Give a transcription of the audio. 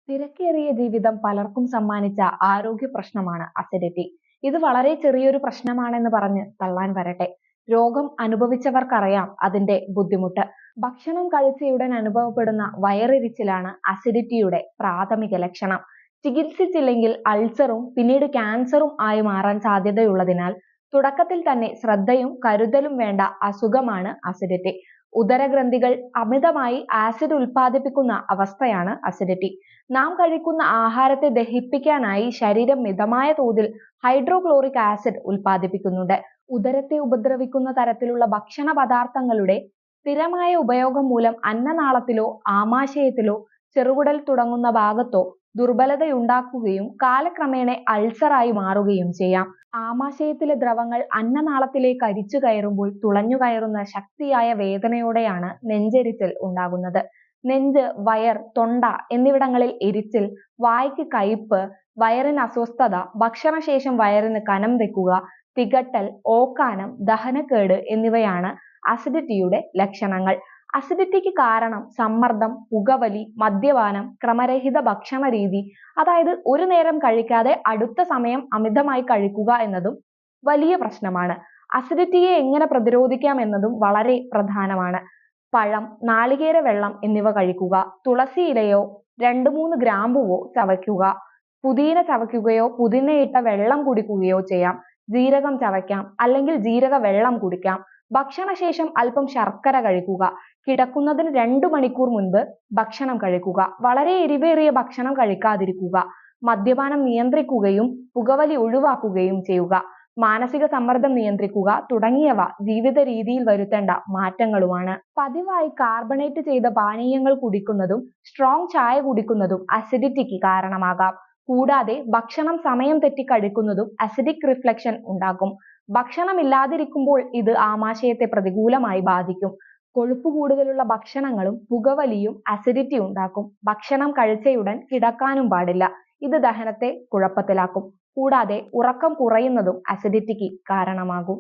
തിരക്കേറിയ ജീവിതം പലർക്കും സമ്മാനിച്ച ആരോഗ്യ പ്രശ്നമാണ് അസിഡിറ്റി. ഇത് വളരെ ചെറിയൊരു പ്രശ്നമാണെന്ന് പറഞ്ഞ് തള്ളാൻ വരട്ടെ. രോഗം അനുഭവിച്ചവർക്കറിയാം അതിന്റെ ബുദ്ധിമുട്ട്. ഭക്ഷണം കഴിച്ചയുടൻ അനുഭവപ്പെടുന്ന വയറെരിച്ചിലാണ് അസിഡിറ്റിയുടെ പ്രാഥമിക ലക്ഷണം. ചികിത്സിച്ചില്ലെങ്കിൽ അൾസറും പിന്നീട് ക്യാൻസറും ആയി മാറാൻ സാധ്യതയുള്ളതിനാൽ തുടക്കത്തിൽ തന്നെ ശ്രദ്ധയും കരുതലും വേണ്ട അസുഖമാണ് അസിഡിറ്റി. ഉദരഗ്രന്ഥികൾ അമിതമായി ആസിഡ് ഉൽപ്പാദിപ്പിക്കുന്ന അവസ്ഥയാണ് അസിഡിറ്റി. നാം കഴിക്കുന്ന ആഹാരത്തെ ദഹിപ്പിക്കാനായി ശരീരം മിതമായ തോതിൽ ഹൈഡ്രോക്ലോറിക് ആസിഡ് ഉൽപ്പാദിപ്പിക്കുന്നുണ്ട്. ഉദരത്തെ ഉപദ്രവിക്കുന്ന തരത്തിലുള്ള ഭക്ഷണ പദാർത്ഥങ്ങളുടെ സ്ഥിരമായ ഉപയോഗം മൂലം അന്നനാളത്തിലോ ആമാശയത്തിലോ ചെറുകുടൽ തുടങ്ങുന്ന ഭാഗത്തോ ദുർബലതയുണ്ടാക്കുകയും കാലക്രമേണ അൾസറായി മാറുകയും ചെയ്യാം. ആമാശയത്തിലെ ദ്രവങ്ങൾ അന്നനാളത്തിലേക്ക് അരിച്ചു കയറുമ്പോൾ തുളഞ്ഞു കയറുന്ന ശക്തിയായ വേദനയോടെയാണ് നെഞ്ചെരിച്ചിൽ ഉണ്ടാകുന്നത്. നെഞ്ച്, വയർ, തൊണ്ട എന്നിവിടങ്ങളിൽ എരിച്ചിൽ, വായ്ക്ക് കയ്പ്, വയറിന് അസ്വസ്ഥത, ഭക്ഷണശേഷം വയറിന് കനം വെക്കുക, തികട്ടൽ, ഓക്കാനം, ദഹനക്കേട് എന്നിവയാണ് അസിഡിറ്റിയുടെ ലക്ഷണങ്ങൾ. അസിഡിറ്റിക്ക് കാരണം സമ്മർദ്ദം, പുകവലി, മദ്യപാനം, ക്രമരഹിത ഭക്ഷണ രീതി, അതായത് ഒരു നേരം കഴിക്കാതെ അടുത്ത സമയം അമിതമായി കഴിക്കുക എന്നതും വലിയ പ്രശ്നമാണ്. അസിഡിറ്റിയെ എങ്ങനെ പ്രതിരോധിക്കാം എന്നതും വളരെ പ്രധാനമാണ്. പഴം, നാളികേര വെള്ളം എന്നിവ കഴിക്കുക. തുളസി ഇലയോ 2-3 ഗ്രാമ്പുവോ ചവയ്ക്കുക. പുതിന ചവയ്ക്കുകയോ പുതിനയിട്ട വെള്ളം കുടിക്കുകയോ ചെയ്യാം. ജീരകം ചവയ്ക്കാം, അല്ലെങ്കിൽ ജീരക വെള്ളം കുടിക്കാം. ഭക്ഷണശേഷം അല്പം ശർക്കര കഴിക്കുക. കിടക്കുന്നതിന് 2 മണിക്കൂർ മുൻപ് ഭക്ഷണം കഴിക്കുക. വളരെ എരിവേറിയ ഭക്ഷണം കഴിക്കാതിരിക്കുക. മദ്യപാനം നിയന്ത്രിക്കുകയും പുകവലി ഒഴിവാക്കുകയും ചെയ്യുക. മാനസിക സമ്മർദ്ദം നിയന്ത്രിക്കുക തുടങ്ങിയവ ജീവിത രീതിയിൽ വരുത്തേണ്ട മാറ്റങ്ങളുമാണ്. പതിവായി കാർബണേറ്റ് ചെയ്ത പാനീയങ്ങൾ കുടിക്കുന്നതും സ്ട്രോങ് ചായ കുടിക്കുന്നതും അസിഡിറ്റിക്ക് കാരണമാകാം. കൂടാതെ ഭക്ഷണം സമയം തെറ്റി കഴിക്കുന്നതും അസിഡിക് റിഫ്ലക്ഷൻ ഉണ്ടാക്കും. ഭക്ഷണമില്ലാതിരിക്കുമ്പോൾ ഇത് ആമാശയത്തെ പ്രതികൂലമായി ബാധിക്കും. കൊഴുപ്പ് കൂടുതലുള്ള ഭക്ഷണങ്ങളും പുകവലിയും അസിഡിറ്റി ഉണ്ടാക്കും. ഭക്ഷണം കഴിച്ചയുടൻ കിടക്കാനും പാടില്ല. ഇത് ദഹനത്തെ കുഴപ്പത്തിലാക്കും. കൂടാതെ ഉറക്കം കുറയുന്നതും അസിഡിറ്റിക്ക് കാരണമാകും.